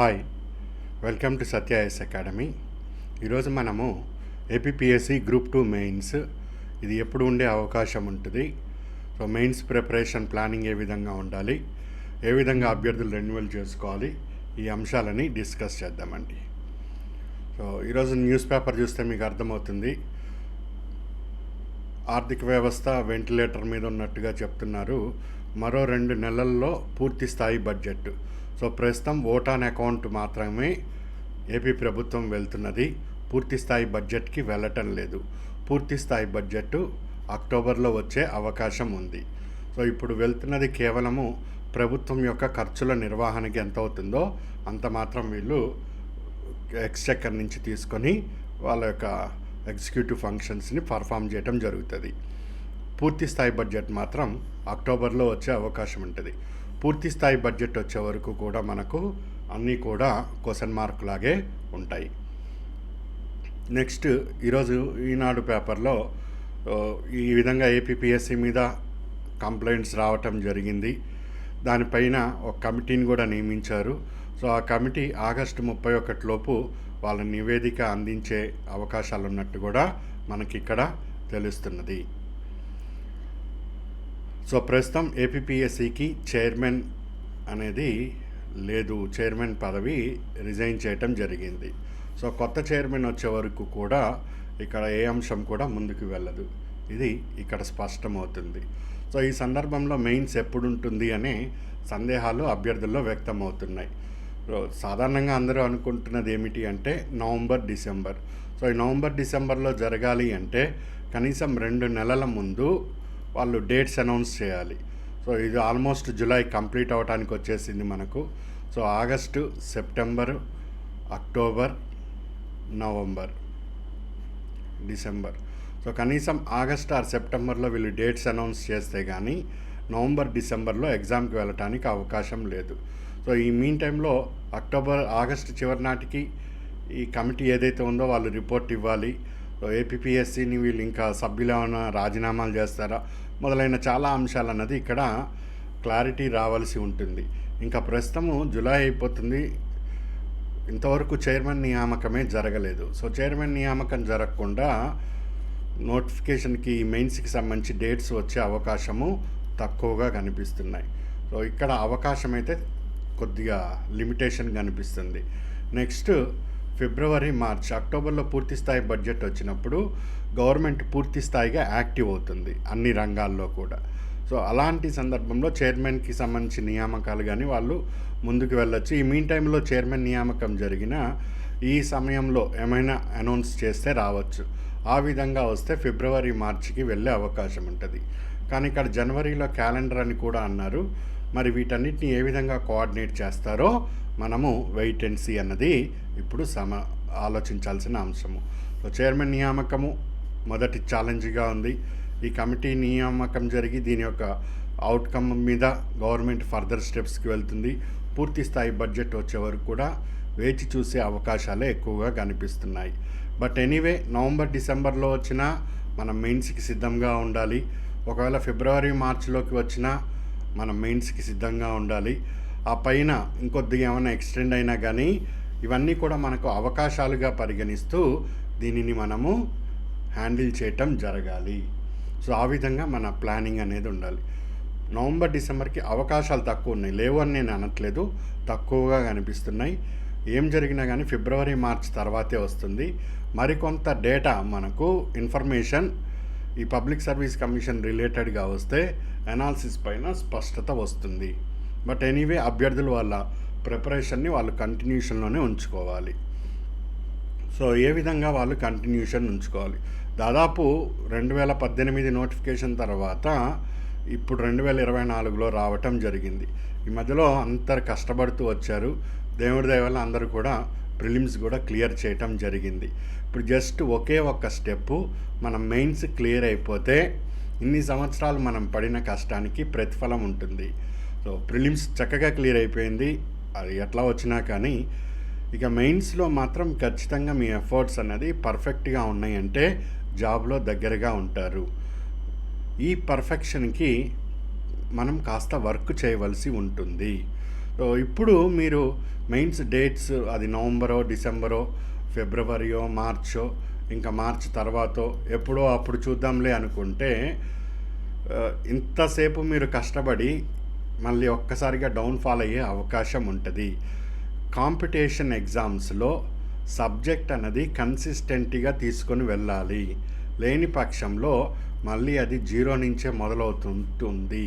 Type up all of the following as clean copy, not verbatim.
Hi, welcome to Satya IAS academy. ఈరోజు మనము APPSC group 2 mains ఇది ఎప్పుడు ఉండే అవకాశం ఉంటుంది. సో మెయిన్స్ ప్రిపరేషన్ ప్లానింగ్ ఏ విధంగా ఉండాలి, ఏ విధంగా అభ్యర్థులు రెన్యువల్ చేసుకోవాలి, ఈ అంశాలని డిస్కస్ చేద్దామండి. సో ఈరోజు న్యూస్ పేపర్ చూస్తే మీకు అర్థమవుతుంది. ఆర్థిక వ్యవస్థ వెంటిలేటర్ మీద ఉన్నట్టుగా చెప్తున్నారు. మరో 2 నెలల్లో పూర్తి స్థాయి బడ్జెట్. సో ప్రస్తుతం ఓట్ ఆన్ అకౌంట్ మాత్రమే ఏపీ ప్రభుత్వం వెళ్తున్నది, పూర్తి స్థాయి బడ్జెట్కి వెళ్ళటం లేదు. పూర్తి స్థాయి బడ్జెట్ అక్టోబర్లో వచ్చే అవకాశం ఉంది. సో ఇప్పుడు వెళ్తున్నది కేవలము ప్రభుత్వం యొక్క ఖర్చుల నిర్వహణకి ఎంత అవుతుందో అంత మాత్రం వీళ్ళు ఎక్స్చెక్కర్ నుంచి తీసుకొని వాళ్ళ యొక్క ఎగ్జిక్యూటివ్ ఫంక్షన్స్ని పర్ఫామ్ చేయడం జరుగుతుంది. పూర్తి స్థాయి బడ్జెట్ మాత్రం అక్టోబర్లో వచ్చే అవకాశం ఉంటుంది. పూర్తి స్థాయి బడ్జెట్ వచ్చే వరకు కూడా మనకు అన్నీ కూడా క్వశ్చన్ మార్క్ లాగే ఉంటాయి. నెక్స్ట్ ఈరోజు ఈనాడు పేపర్లో ఈ విధంగా ఏపీపీఎస్సీ మీద కంప్లైంట్స్ రావటం జరిగింది. దానిపైన ఒక కమిటీని కూడా నియమించారు. సో ఆ కమిటీ ఆగస్టు 31 లోపు వాళ్ళ నివేదిక అందించే అవకాశాలు ఉన్నట్టు కూడా మనకి ఇక్కడ తెలుస్తున్నది. సో ప్రస్తుతం ఏపీపీఎస్సీకి చైర్మన్ అనేది లేదు, చైర్మన్ పదవి రిజైన్ చేయటం జరిగింది. సో కొత్త చైర్మన్ వచ్చే వరకు కూడా ఇక్కడ ఏ అంశం కూడా ముందుకు వెళ్ళదు, ఇది ఇక్కడ స్పష్టమవుతుంది. సో ఈ సందర్భంలో మెయిన్స్ ఎప్పుడు ఉంటుంది అనే సందేహాలు అభ్యర్థుల్లో వ్యక్తమవుతున్నాయి. సాధారణంగా అందరూ అనుకుంటున్నది ఏమిటి అంటే నవంబర్-డిసెంబర్. సో ఈ నవంబర్-డిసెంబర్లో జరగాలి అంటే కనీసం 2 నెలల ముందు వాళ్ళు డేట్స్ అనౌన్స్ చేయాలి. సో ఇది ఆల్మోస్ట్ జూలై కంప్లీట్ అవ్వడానికి వచ్చేసింది మనకు. So August, September, October, November, December. So కనీసం ఆగస్ట్ ఆర్ సెప్టెంబర్లో వీళ్ళు డేట్స్ అనౌన్స్ చేస్తే కానీ నవంబర్-డిసెంబర్లో ఎగ్జామ్కి వెళ్ళటానికి అవకాశం లేదు. సో ఈ మీన్ టైంలో ఆగస్టు చివరి నాటికి ఈ కమిటీ ఏదైతే ఉందో వాళ్ళు రిపోర్ట్ ఇవ్వాలి. సో ఏపీపీఎస్సీని వీళ్ళు ఇంకా సభ్యులు ఏమైనా రాజీనామాలు చేస్తారా మొదలైన చాలా అంశాలు అన్నది ఇక్కడ క్లారిటీ రావాల్సి ఉంటుంది. ఇంకా ప్రస్తుతము జూలై అయిపోతుంది, ఇంతవరకు చైర్మన్ నియామకమే జరగలేదు. సో చైర్మన్ నియామకం జరగకుండా నోటిఫికేషన్కి మెయిన్స్కి సంబంధించి డేట్స్ వచ్చే అవకాశము తక్కువగా కనిపిస్తున్నాయి. సో ఇక్కడ అవకాశం అయితే కొద్దిగా లిమిటేషన్ కనిపిస్తుంది. నెక్స్ట్ ఫిబ్రవరి, మార్చ్, అక్టోబర్లో పూర్తి స్థాయి బడ్జెట్ వచ్చినప్పుడు గవర్నమెంట్ పూర్తి స్థాయిగా యాక్టివ్ అవుతుంది అన్ని రంగాల్లో కూడా. సో అలాంటి సందర్భంలో చైర్మన్కి సంబంధించి నియామకాలు కానీ వాళ్ళు ముందుకు వెళ్ళొచ్చు. ఈ మీన్ టైంలో చైర్మన్ నియామకం జరిగిన ఈ సమయంలో ఏమైనా అనౌన్స్ చేస్తే రావచ్చు. ఆ విధంగా వస్తే ఫిబ్రవరి, మార్చికి వెళ్ళే అవకాశం ఉంటుంది. కానీ ఇక్కడ జనవరిలో క్యాలెండర్ అని కూడా అన్నారు. మరి వీటన్నిటిని ఏ విధంగా కోఆర్డినేట్ చేస్తారో మనము వెయిట్ అండ్ సీ అన్నది ఇప్పుడు ఆలోచించాల్సిన అంశము. సో చైర్మన్ నియామకము మొదటి ఛాలెంజ్గా ఉంది. ఈ కమిటీ నియామకం జరిగి దీని యొక్క అవుట్కమ్ మీద గవర్నమెంట్ ఫర్దర్ స్టెప్స్కి వెళ్తుంది. పూర్తి స్థాయి బడ్జెట్ వచ్చే వరకు కూడా వేచి చూసే అవకాశాలే ఎక్కువగా కనిపిస్తున్నాయి. బట్ ఎనీవే నవంబర్-డిసెంబర్లో వచ్చినా మనం మెయిన్స్కి సిద్ధంగా ఉండాలి. ఒకవేళ ఫిబ్రవరి, మార్చిలోకి వచ్చినా మనం మెయిన్స్కి సిద్ధంగా ఉండాలి. ఆ పైన ఇంకొద్దిగా ఏమైనా ఎక్స్టెండ్ అయినా కానీ ఇవన్నీ కూడా మనకు అవకాశాలుగా పరిగణిస్తూ దీనిని మనము హ్యాండిల్ చేయటం జరగాలి. సో ఆ విధంగా మన ప్లానింగ్ అనేది ఉండాలి. నవంబర్-డిసెంబర్కి అవకాశాలు తక్కువ ఉన్నాయి, లేవు అని నేను అనట్లేదు, తక్కువగా కనిపిస్తున్నాయి. ఏం జరిగినా కానీ ఫిబ్రవరి, మార్చ్ తర్వాతే వస్తుంది. మరికొంత డేటా మనకు ఇన్ఫర్మేషన్ ఈ పబ్లిక్ సర్వీస్ కమిషన్ రిలేటెడ్గా వస్తే అనాలిసిస్ పైన స్పష్టత వస్తుంది. బట్ ఎనీవే అభ్యర్థులు వాళ్ళ ప్రిపరేషన్ని వాళ్ళు కంటిన్యూషన్లోనే ఉంచుకోవాలి. సో ఏ విధంగా వాళ్ళు కంటిన్యూషన్ ఉంచుకోవాలి? దాదాపు 2018 నోటిఫికేషన్ తర్వాత ఇప్పుడు 2024లో రావటం జరిగింది. ఈ మధ్యలో అందరు కష్టపడుతూ వచ్చారు. దేవుడి దయ వల్ల అందరూ కూడా ప్రిలిమ్స్ కూడా క్లియర్ చేయటం జరిగింది. ఇప్పుడు జస్ట్ ఒకే ఒక్క స్టెప్పు మనం మెయిన్స్ క్లియర్ అయిపోతే ఇన్ని సంవత్సరాలు మనం పడిన కష్టానికి ప్రతిఫలం ఉంటుంది. సో ప్రిలిమ్స్ చక్కగా క్లియర్ అయిపోయింది, అది ఎట్లా వచ్చినా కానీ ఇక మెయిన్స్లో మాత్రం ఖచ్చితంగా మీ ఎఫర్ట్స్ అనేది పర్ఫెక్ట్గా ఉన్నాయంటే జాబ్లో దగ్గరగా ఉంటారు. ఈ పర్ఫెక్షన్కి మనం కాస్త వర్క్ చేయవలసి ఉంటుంది. సో ఇప్పుడు మీరు మెయిన్స్ డేట్స్ అది నవంబరో, డిసెంబరో, ఫిబ్రవరియో, మార్చో, ఇంకా మార్చ్ తర్వాతో ఎప్పుడో అప్పుడు చూద్దాంలే అనుకుంటే ఇంతసేపు మీరు కష్టపడి మళ్ళీ ఒక్కసారిగా డౌన్ఫాల్ అయ్యే అవకాశం ఉంటుంది. కాంపిటీషన్ ఎగ్జామ్స్లో సబ్జెక్ట్ అన్నది కన్సిస్టెంట్గా తీసుకొని వెళ్ళాలి. లేని పక్షంలో మళ్ళీ అది జీరో నుంచే మొదలవుతుంటుంది.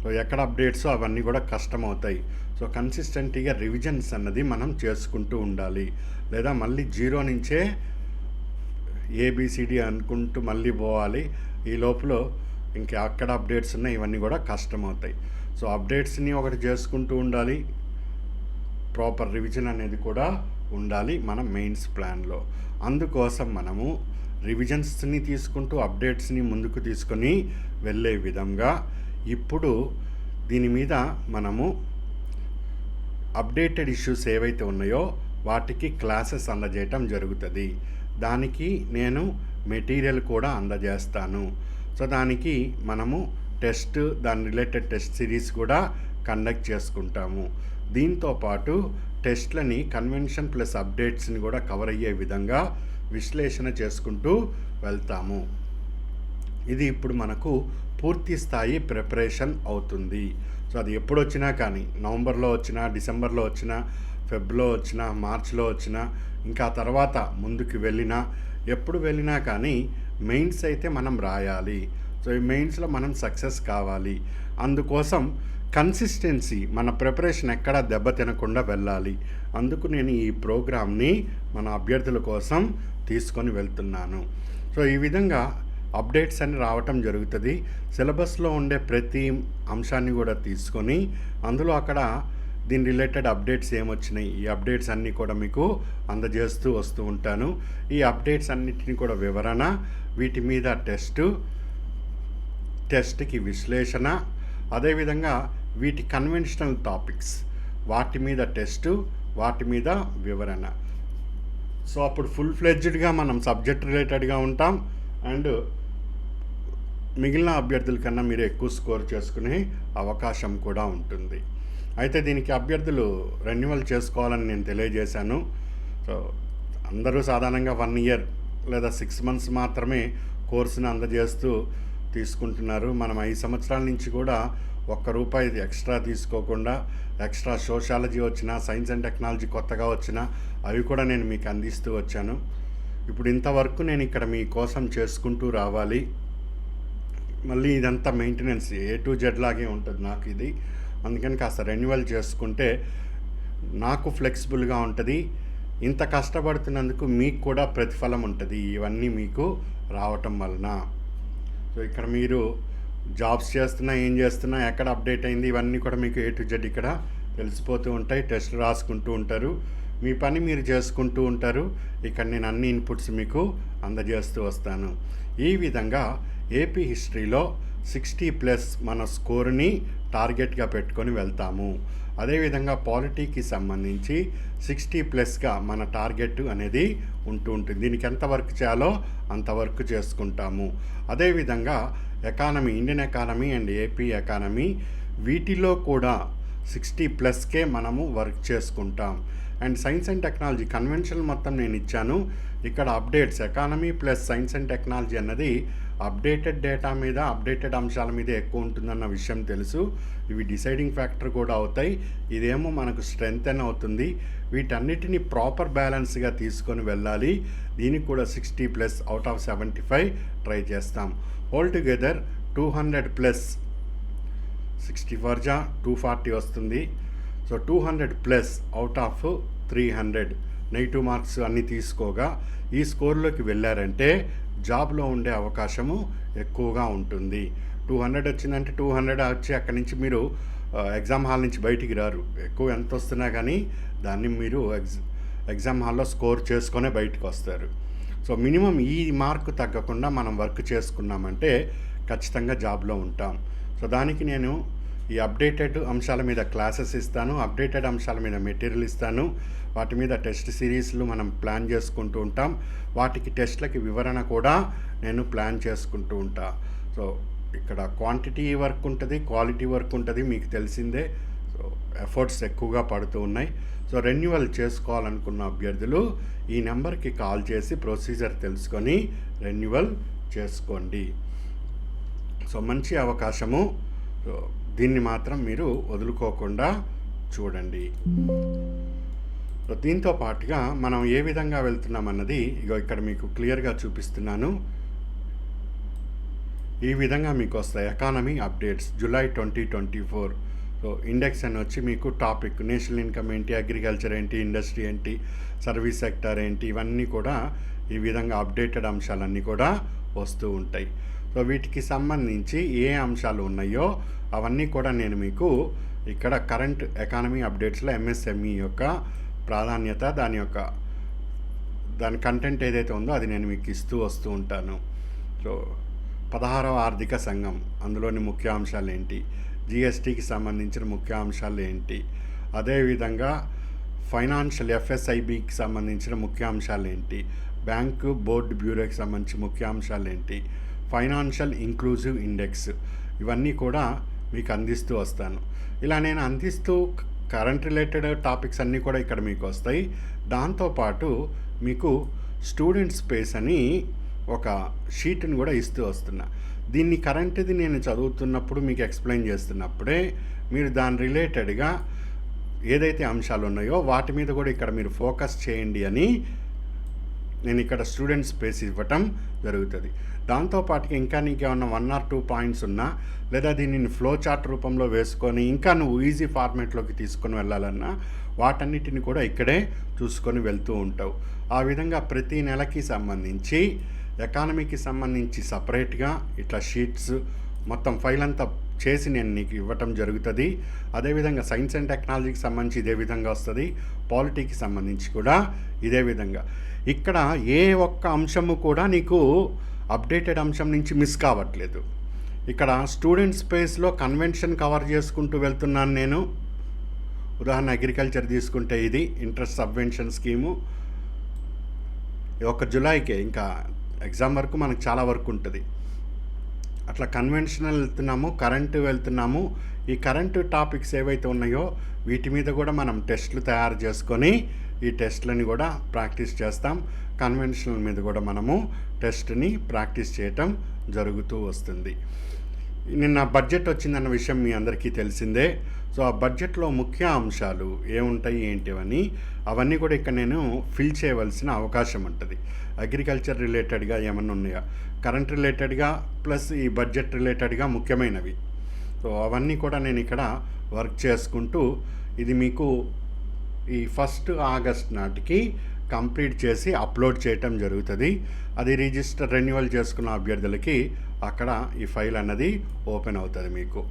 సో ఎక్కడ అప్డేట్స్ అవన్నీ కూడా కష్టమవుతాయి. సో కన్సిస్టెంట్గా రివిజన్స్ అన్నది మనం చేసుకుంటూ ఉండాలి. లేదా మళ్ళీ జీరో నుంచే ఏబిసిడి అనుకుంటూ మళ్ళీ పోవాలి. ఈ లోపల ఇంకా అక్కడ అప్డేట్స్ ఉన్నాయి, ఇవన్నీ కూడా కష్టమవుతాయి. సో అప్డేట్స్ని ఒకటి చేసుకుంటూ ఉండాలి, ప్రాపర్ రివిజన్ అనేది కూడా ఉండాలి మన మెయిన్స్ ప్లాన్లో. అందుకోసం మనము రివిజన్స్ని తీసుకుంటూ అప్డేట్స్ని ముందుకు తీసుకొని వెళ్ళే విధంగా ఇప్పుడు దీని మీద మనము అప్డేటెడ్ ఇష్యూస్ ఏవైతే ఉన్నాయో వాటికి క్లాసెస్ అందజేయటం జరుగుతుంది. దానికి నేను మెటీరియల్ కూడా అందజేస్తాను. సో దానికి మనము టెస్ట్, దాని రిలేటెడ్ టెస్ట్ సిరీస్ కూడా కండక్ట్ చేసుకుంటాము. దీంతో పాటు టెస్ట్లని కన్వెన్షన్ ప్లస్ అప్డేట్స్ని కూడా కవర్ అయ్యే విధంగా విశ్లేషణ చేసుకుంటూ వెళ్తాము. ఇది ఇప్పుడు మనకు పూర్తి స్థాయి ప్రిపరేషన్ అవుతుంది. సో అది ఎప్పుడు వచ్చినా కానీ, నవంబర్లో వచ్చినా, డిసెంబర్లో వచ్చినా, ఫెబ్లో వచ్చినా, మార్చ్లో వచ్చినా, ఇంకా తర్వాత ముందుకు వెళ్ళినా, ఎప్పుడు వెళ్ళినా కానీ మెయిన్స్ అయితే మనం రాయాలి. సో ఈ మెయిన్స్లో మనం సక్సెస్ కావాలి. అందుకోసం కన్సిస్టెన్సీ, మన ప్రిపరేషన్ ఎక్కడా దెబ్బతినకుండా వెళ్ళాలి. అందుకు నేను ఈ ప్రోగ్రామ్ని మన అభ్యర్థుల కోసం తీసుకొని వెళ్తున్నాను. సో ఈ విధంగా అప్డేట్స్ అని రావటం జరుగుతుంది. సిలబస్లో ఉండే ప్రతి అంశాన్ని కూడా తీసుకొని అందులో అక్కడ దీని రిలేటెడ్ అప్డేట్స్ ఏమొచ్చినాయి, ఈ అప్డేట్స్ అన్నీ కూడా మీకు అందజేస్తూ వస్తూ ఉంటాను. ఈ అప్డేట్స్ అన్నిటిని కూడా వివరణ, వీటి మీద టెస్ట్కి విశ్లేషణ, అదేవిధంగా వీటి కన్వెన్షనల్ టాపిక్స్, వాటి మీద టెస్టు, వాటి మీద వివరణ. సో అప్పుడు ఫుల్ ఫ్లెడ్జ్డ్గా మనం సబ్జెక్ట్ రిలేటెడ్గా ఉంటాం. అండ్ మిగిలిన అభ్యర్థుల కన్నా మీరు ఎక్కువ స్కోర్ చేసుకునే అవకాశం కూడా ఉంటుంది. అయితే దీనికి అభ్యర్థులు రెన్యువల్ చేసుకోవాలని నేను తెలియజేశాను. సో అందరూ సాధారణంగా 1 ఇయర్ లేదా 6 మంత్స్ మాత్రమే కోర్సును అందజేస్తూ తీసుకుంటున్నారు. మనం 5 సంవత్సరాల నుంచి కూడా ₹1 ఎక్స్ట్రా తీసుకోకుండా, ఎక్స్ట్రా సోషాలజీ వచ్చినా, సైన్స్ అండ్ టెక్నాలజీ కొత్తగా వచ్చినా అవి కూడా నేను మీకు అందిస్తూ వచ్చాను. ఇప్పుడు ఇంతవరకు నేను ఇక్కడ మీ కోసం చేసుకుంటూ రావాలి. మళ్ళీ ఇదంతా మెయింటెనెన్స్ A to Z లాగే ఉంటుంది నాకు ఇది. అందుకని కాస్త రెన్యువల్ చేసుకుంటే నాకు ఫ్లెక్సిబుల్గా ఉంటుంది. ఇంత కష్టపడుతున్నందుకు మీకు కూడా ప్రతిఫలం ఉంటుంది, ఇవన్నీ మీకు రావటం వలన. సో ఇక్కడ మీరు జాబ్స్ చేస్తున్నా, ఏం చేస్తున్నా, ఎక్కడ అప్డేట్ అయింది, ఇవన్నీ కూడా మీకు A to Z ఇక్కడ తెలిసిపోతూ ఉంటాయి. టెస్ట్ రాసుకుంటూ ఉంటారు, మీ పని మీరు చేసుకుంటూ ఉంటారు. ఇక్కడ నేను అన్ని ఇన్పుట్స్ మీకు అందజేస్తూ వస్తాను. ఈ విధంగా ఏపీ హిస్టరీలో 60+ మన స్కోర్ని టార్గెట్గా పెట్టుకొని వెళ్తాము. అదేవిధంగా పాలిటీకి సంబంధించి 60+గా మన టార్గెట్ అనేది ఉంటుంది. దీనికి ఎంత వర్క్ చేయాలో అంత వర్క్ చేసుకుంటాము. అదేవిధంగా economy, Indian economy and AP economy, వీటిలో కూడా 60+కే మనము వర్క్ చేసుకుంటాం. And science and technology convention మొత్తం నేను ఇచ్చాను. ఇక్కడ updates, economy plus science and technology అన్నది అప్డేటెడ్ డేటా మీద, అప్డేటెడ్ అంశాల మీద ఎక్కువ ఉంటుందన్న విషయం తెలుసు. ఇవి డిసైడింగ్ ఫ్యాక్టర్ కూడా అవుతాయి. ఇదేమో మనకు స్ట్రెంగ్త్ అని అవుతుంది. వీటన్నిటిని ప్రాపర్ బ్యాలెన్స్గా తీసుకొని వెళ్ళాలి. దీనికి కూడా 60+ అవుట్ ఆఫ్ 75 ట్రై చేస్తాం. హోల్ టుగెదర్ 200+, 64 240 వస్తుంది. So 200+ out of 300 negative marks అన్నీ తీసుకోగా ఈ స్కోర్లోకి వెళ్ళారంటే జాబ్లో ఉండే అవకాశము ఎక్కువగా ఉంటుంది. 200 వచ్చిందంటే 200 వచ్చి అక్కడి నుంచి మీరు ఎగ్జామ్ హాల్ నుంచి బయటికి రారు. ఎక్కువ ఎంత వస్తున్నా కానీ దాన్ని మీరు ఎగ్జామ్ హాల్లో స్కోర్ చేసుకొనే బయటకు వస్తారు. సో మినిమం ఈ మార్కు తగ్గకుండా మనం వర్క్ చేసుకున్నామంటే ఖచ్చితంగా జాబ్లో ఉంటాం. సో దానికి నేను ఈ అప్డేటెడ్ అంశాల మీద క్లాసెస్ ఇస్తాను, అప్డేటెడ్ అంశాల మీద మెటీరియల్ ఇస్తాను. వాటి మీద టెస్ట్ సిరీస్లు మనం ప్లాన్ చేసుకుంటూ ఉంటాం. వాటికి టెస్ట్లకి వివరణ కూడా నేను ప్లాన్ చేసుకుంటూ ఉంటా. సో ఇక్కడ క్వాంటిటీ వర్క్ ఉంటుంది, క్వాలిటీ వర్క్ ఉంటుంది, మీకు తెలిసిందే. సో ఎఫర్ట్స్ ఎక్కువగా పడుతూ ఉన్నాయి. సో రెన్యువల్ చేసుకోవాలనుకున్న అభ్యర్థులు ఈ నెంబర్కి కాల్ చేసి ప్రొసీజర్ తెలుసుకొని రెన్యువల్ చేసుకోండి. సో మంచి అవకాశము. సో దీన్ని మాత్రం మీరు వదులుకోకుండా చూడండి. సో దీంతో పాటుగా మనం ఏ విధంగా వెళ్తున్నాం అన్నది ఇక్కడ మీకు క్లియర్గా చూపిస్తున్నాను. ఈ విధంగా మీకు వస్తాయి economy updates July 2024. So index అని వచ్చి మీకు టాపిక్ నేషనల్ ఇన్కమ్ ఏంటి, అగ్రికల్చర్ ఏంటి, ఇండస్ట్రీ ఏంటి, సర్వీస్ సెక్టర్ ఏంటి, ఇవన్నీ కూడా ఈ విధంగా అప్డేటెడ్ అంశాలన్నీ కూడా వస్తూ ఉంటాయి. సో వీటికి సంబంధించి ఏ అంశాలు ఉన్నాయో అవన్నీ కూడా నేను మీకు ఇక్కడ కరెంట్ ఎకానమీ అప్డేట్స్లో ఎంఎస్ఎంఈ యొక్క ప్రాధాన్యత, దాని కంటెంట్ ఏదైతే ఉందో అది నేను మీకు ఇస్తూ వస్తూ ఉంటాను. సో 16వ ఆర్థిక సంఘం అందులోని ముఖ్యాంశాలు ఏంటి, జిఎస్టీకి సంబంధించిన ముఖ్యాంశాలు ఏంటి, అదేవిధంగా ఫైనాన్షియల్ ఎఫ్ఎస్ఐబికి సంబంధించిన ముఖ్యాంశాలు ఏంటి, బ్యాంకు బోర్డు బ్యూరోకి సంబంధించిన ముఖ్యాంశాలు ఏంటి, ఫైనాన్షియల్ ఇంక్లూజివ్ ఇండెక్స్, ఇవన్నీ కూడా మీకు అందిస్తూ వస్తాను. ఇలా నేను అందిస్తూ కరెంట్ రిలేటెడ్ టాపిక్స్ అన్నీ కూడా ఇక్కడ మీకు వస్తాయి. దాంతోపాటు మీకు స్టూడెంట్ స్పేస్ అని ఒక షీట్ని కూడా ఇస్తూ వస్తున్నా. దీన్ని కరెంట్ది నేను చదువుతున్నప్పుడు మీకు ఎక్స్ప్లెయిన్ చేస్తున్నప్పుడే మీరు దాని రిలేటెడ్గా ఏదైతే అంశాలు ఉన్నాయో వాటి మీద కూడా ఇక్కడ మీరు ఫోకస్ చేయండి అని నేను ఇక్కడ స్టూడెంట్ స్పేస్ ఇవ్వటం జరుగుతుంది. దాంతోపాటుగా ఇంకా నీకు ఏమన్నా 1 or 2 పాయింట్స్ ఉన్నా, లేదా దీనిని ఫ్లో చార్ట్ రూపంలో వేసుకొని ఇంకా నువ్వు ఈజీ ఫార్మేట్లోకి తీసుకొని వెళ్ళాలన్నా వాటన్నిటిని కూడా ఇక్కడే చూసుకొని వెళ్తూ ఉంటావు. ఆ విధంగా ప్రతి నెలకి సంబంధించి ఎకానమీకి సంబంధించి సపరేట్గా ఇట్లా షీట్స్ మొత్తం ఫైల్ అంతా చేసి నేను నీకు ఇవ్వటం జరుగుతుంది. అదేవిధంగా సైన్స్ అండ్ టెక్నాలజీకి సంబంధించి ఇదే విధంగా వస్తుంది, పాలిటీకి సంబంధించి కూడా ఇదే విధంగా. ఇక్కడ ఏ ఒక్క అంశము కూడా నీకు అప్డేటెడ్ అంశం నుంచి మిస్ కావట్లేదు. ఇక్కడ స్టూడెంట్ స్పేస్లో కన్వెన్షన్ కవర్ చేసుకుంటూ వెళ్తున్నాను నేను. ఉదాహరణ అగ్రికల్చర్ తీసుకుంటే ఇది ఇంట్రెస్ట్ సబ్వెన్షన్ స్కీము, ఒక జూలైకే ఇంకా ఎగ్జామ్ వరకు మనకు చాలా వర్క్ ఉంటుంది. అట్లా కన్వెన్షనల్ వెళ్తున్నాము, కరెంటు వెళ్తున్నాము. ఈ కరెంటు టాపిక్స్ ఏవైతే ఉన్నాయో వీటి మీద కూడా మనం టెస్టులు తయారు చేసుకొని ఈ టెస్ట్లని కూడా ప్రాక్టీస్ చేస్తాం. కన్వెన్షనల్ మీద కూడా మనము టెస్ట్ని ప్రాక్టీస్ చేయటం జరుగుతూ వస్తుంది. నిన్న బడ్జెట్ వచ్చిందన్న విషయం మీ అందరికీ తెలిసిందే. సో ఆ బడ్జెట్లో ముఖ్య అంశాలు ఏముంటాయి ఏంటివని అవన్నీ కూడా ఇక్కడ నేను ఫిల్ చేయవలసిన అవకాశం ఉంటుంది. అగ్రికల్చర్ రిలేటెడ్గా ఏమన్నా ఉన్నాయా, కరెంట్ రిలేటెడ్గా ప్లస్ ఈ బడ్జెట్ రిలేటెడ్గా ముఖ్యమైనవి. సో అవన్నీ కూడా నేను ఇక్కడ వర్క్ చేసుకుంటూ ఇది మీకు ఈ 1 ఆగస్ట్ నాటికి కంప్లీట్ చేసి అప్లోడ్ చేయటం జరుగుతుంది. అది రిజిస్టర్ రెన్యువల్ చేసుకున్న అభ్యర్థులకి అక్కడ ఈ ఫైల్ అన్నది ఓపెన్ అవుతుంది మీకు.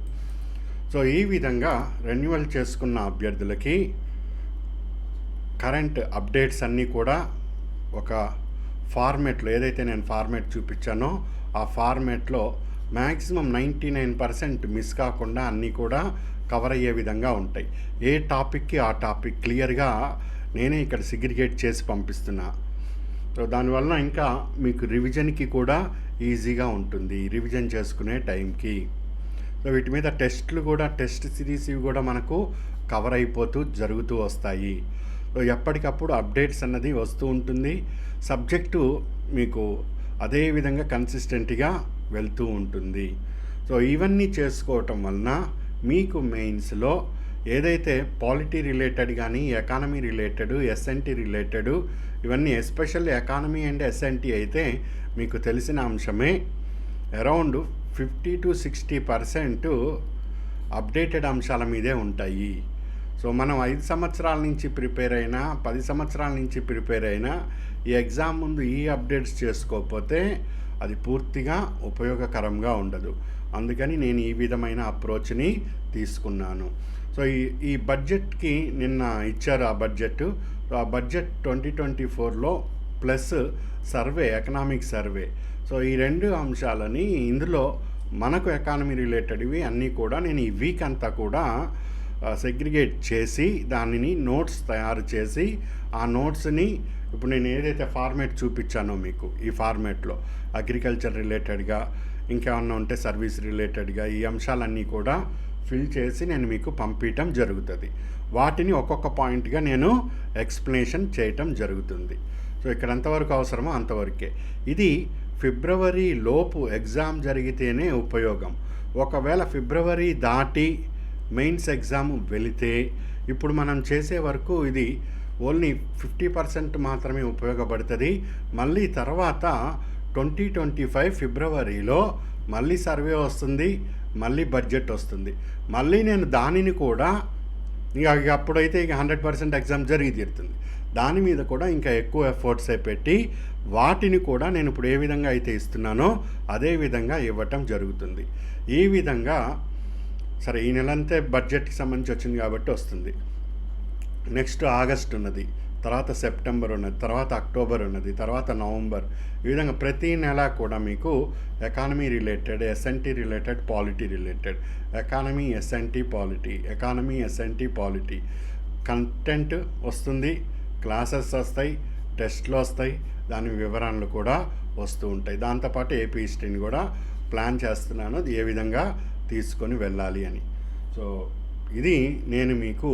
సో ఈ విధంగా రెన్యువల్ చేసుకున్న అభ్యర్థులకి కరెంట్ అప్డేట్స్ అన్నీ కూడా ఒక ఫార్మేట్లో ఏదైతే నేను ఫార్మేట్ చూపించానో ఆ ఫార్మేట్లో మ్యాక్సిమం 99% మిస్ కాకుండా అన్నీ కూడా కవర్ అయ్యే విధంగా ఉంటాయి. ఏ టాపిక్కి ఆ టాపిక్ క్లియర్గా నేనే ఇక్కడ సిగ్రిగేట్ చేసి పంపిస్తున్నా. సో దానివల్ల ఇంకా మీకు రివిజన్కి కూడా ఈజీగా ఉంటుంది, రివిజన్ చేసుకునే టైంకి. సో వీటి మీద టెస్ట్లు కూడా, టెస్ట్ సిరీస్ ఇవి కూడా మనకు కవర్ అయిపోతూ జరుగుతూ వస్తాయి. సో ఎప్పటికప్పుడు అప్డేట్స్ అన్నది వస్తూ ఉంటుంది. సబ్జెక్టు మీకు అదే విధంగా కన్సిస్టెంట్గా వెళ్తూ ఉంటుంది. సో ఇవన్నీ చేసుకోవటం వలన మీకు మెయిన్స్లో ఏదైతే పాలిటీ రిలేటెడ్ కానీ, ఎకానమీ రిలేటెడ్, ఎస్ఎన్టీ రిలేటెడ్, ఇవన్నీ ఎస్పెషల్లీ ఎకానమీ అండ్ ఎస్ఎన్టీ అయితే మీకు తెలిసిన అంశమే. అరౌండ్ 50 to 60% అప్డేటెడ్ అంశాల మీదే ఉంటాయి. సో మనం 5 సంవత్సరాల నుంచి ప్రిపేర్ అయినా, 10 సంవత్సరాల నుంచి ప్రిపేర్ అయినా ఈ ఎగ్జామ్ ముందు ఈ అప్డేట్స్ చేసుకోకపోతే అది పూర్తిగా ఉపయోగకరంగా ఉండదు. అందుకని నేను ఈ విధమైన అప్రోచ్ని తీసుకున్నాను. సో ఈ బడ్జెట్కి నిన్న ఇచ్చారు ఆ బడ్జెట్. ఆ బడ్జెట్ 2024లో plus survey, economic survey. So ఈ 2 అంశాలని ఇందులో మనకు ఎకానమీ రిలేటెడ్వి అన్నీ కూడా నేను ఈ వీక్ అంతా కూడా సెగ్రిగేట్ చేసి దానిని నోట్స్ తయారు చేసి ఆ నోట్స్ని ఇప్పుడు నేను ఏదైతే ఫార్మేట్ చూపించానో మీకు ఈ ఫార్మేట్లో అగ్రికల్చర్ రిలేటెడ్గా ఇంకేమన్నా ఉంటే సర్వీస్ రిలేటెడ్గా ఈ అంశాలన్నీ కూడా ఫిల్ చేసి నేను మీకు పంపించటం జరుగుతుంది. వాటిని ఒక్కొక్క పాయింట్గా నేను ఎక్స్ప్లెనేషన్ చేయటం జరుగుతుంది. సో ఇక్కడ ఎంతవరకు అవసరమో అంతవరకే. ఇది ఫిబ్రవరి లోపు ఎగ్జామ్ జరిగితేనే ఉపయోగం. ఒకవేళ ఫిబ్రవరి దాటి మెయిన్స్ ఎగ్జామ్ వెళితే ఇప్పుడు మనం చేసే వరకు ఇది ఓన్లీ 50% మాత్రమే ఉపయోగపడుతుంది. మళ్ళీ తర్వాత 2025 ఫిబ్రవరిలో మళ్ళీ సర్వే వస్తుంది, మళ్ళీ బడ్జెట్ వస్తుంది. మళ్ళీ నేను దానిని కూడా ఇక అప్పుడైతే ఇక 100% ఎగ్జామ్ జరిగి తీరుతుంది. దాని మీద కూడా ఇంకా ఎక్కువ ఎఫర్ట్స్ పెట్టి వాటిని కూడా నేను ఇప్పుడు ఏ విధంగా అయితే ఇస్తున్నానో అదే విధంగా ఇవ్వటం జరుగుతుంది. ఈ విధంగా సరే ఈ నెలంతే బడ్జెట్కి సంబంధించి వచ్చింది కాబట్టి వస్తుంది. నెక్స్ట్ ఆగస్ట్ ఉన్నది, తర్వాత సెప్టెంబర్ ఉన్నది, తర్వాత అక్టోబర్ ఉన్నది, తర్వాత నవంబర్. ఈ విధంగా ప్రతి నెల కూడా మీకు economy related, S N T related, polity related, economy S N T polity, economy S N T polity content వస్తుంది, క్లాసెస్ వస్తాయి, టెస్ట్లు వస్తాయి, దాని వివరాలు కూడా వస్తూ ఉంటాయి. దాంతోపాటు ఏపీ హిస్టరీని కూడా ప్లాన్ చేస్తున్నాను, అది ఏ విధంగా తీసుకొని వెళ్ళాలి అని. సో ఇది నేను మీకు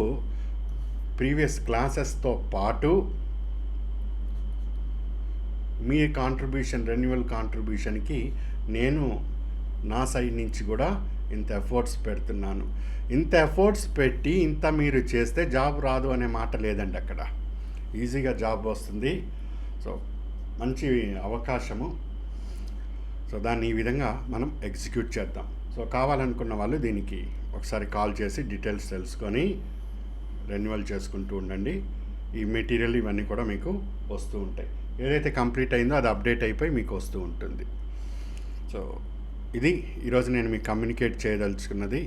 ప్రీవియస్ క్లాసెస్తో పాటు మీ కాంట్రిబ్యూషన్, రెన్యువల్ కాంట్రిబ్యూషన్కి నేను నా సైడ్ నుంచి కూడా ఇంత ఎఫర్ట్స్ పెడుతున్నాను. ఇంత ఎఫర్ట్స్ పెట్టి ఇంత మీరు చేస్తే జాబ్ రాదు అనే మాట లేదండి. అక్కడ ఈజీగా జాబ్ వస్తుంది. సో మంచి అవకాశము. సో దాన్ని ఈ విధంగా మనం ఎగ్జిక్యూట్ చేద్దాం. సో కావాలనుకున్న వాళ్ళు దీనికి ఒకసారి కాల్ చేసి డీటెయిల్స్ తెలుసుకొని రెన్యువల్ చేసుకుంటూ ఉండండి. ఈ మెటీరియల్ ఇవన్నీ కూడా మీకు వస్తూ ఉంటాయి. ఏదైతే కంప్లీట్ అయిందో అది అప్డేట్ అయిపోయి మీకు వస్తూ ఉంటుంది. సో ఇది ఈరోజు నేను మీకు కమ్యూనికేట్ చేయదలుచుకున్నది.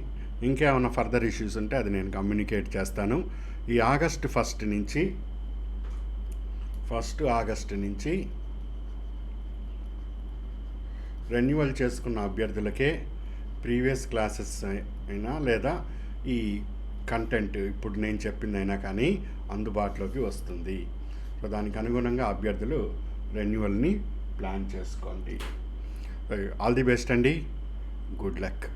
ఇంకేమైనా ఫర్దర్ ఇష్యూస్ ఉంటే అది నేను కమ్యూనికేట్ చేస్తాను. ఈ ఆగస్టు 1 నుంచి రెన్యువల్ చేసుకున్న అభ్యర్థులకే ప్రీవియస్ క్లాసెస్ అయినా లేదా ఈ కంటెంట్ ఇప్పుడు నేను చెప్పిందైనా కానీ అందుబాటులోకి వస్తుంది. సో దానికి అనుగుణంగా అభ్యర్థులు రెన్యువల్ని ప్లాన్ చేసుకోండి. ఆల్ ది బెస్ట్ అండి. Good luck.